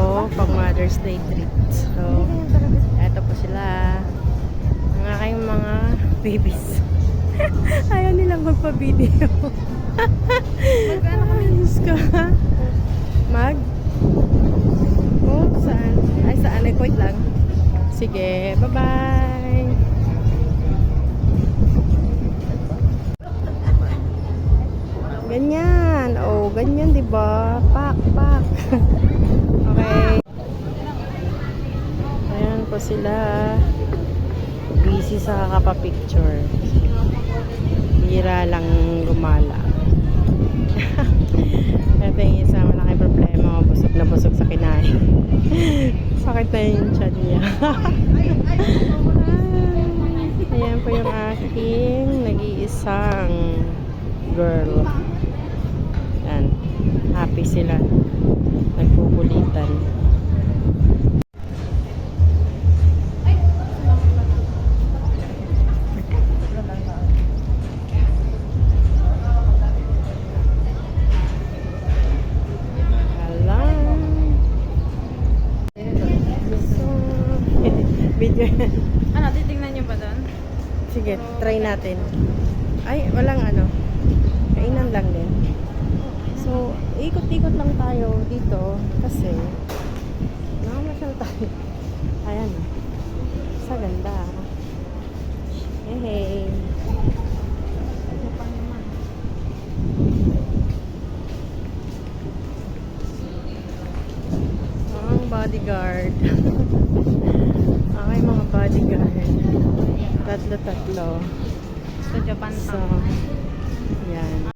to pang Mother's Day treat. So, eto po sila. Ang aking mga babies. Ayaw nilang magpa-video. Mag-ano kami? Diyos ko. Mag? Oh, saan? Ay, saan? Ay, wait lang. Sige, bye-bye. Ganyan. Oh, ganyan, diba? Pak, pak. Okay. Ayan po sila. Busy sa kakapapicture. Bira lang gumala. Ito yung isa malaking problema. Busog na busog sa kinain. Sakit na yung tiyan niya. Ayan po yung aking nag-iisang girl. Ayan. Happy sila. Nagpupulitan. Video. Ano, titingnan nyo ba doon? Sige, try natin. Ay, walang ano. Kainan lang din. So, ikot-ikot lang tayo dito kasi nakamasyal tayo. Ayan. Sa ganda. Hey. Ano pa naman? Ang bodyguard. Okay, mga bodyguard. Tatlo-tatlo. Sa Japan So, yan.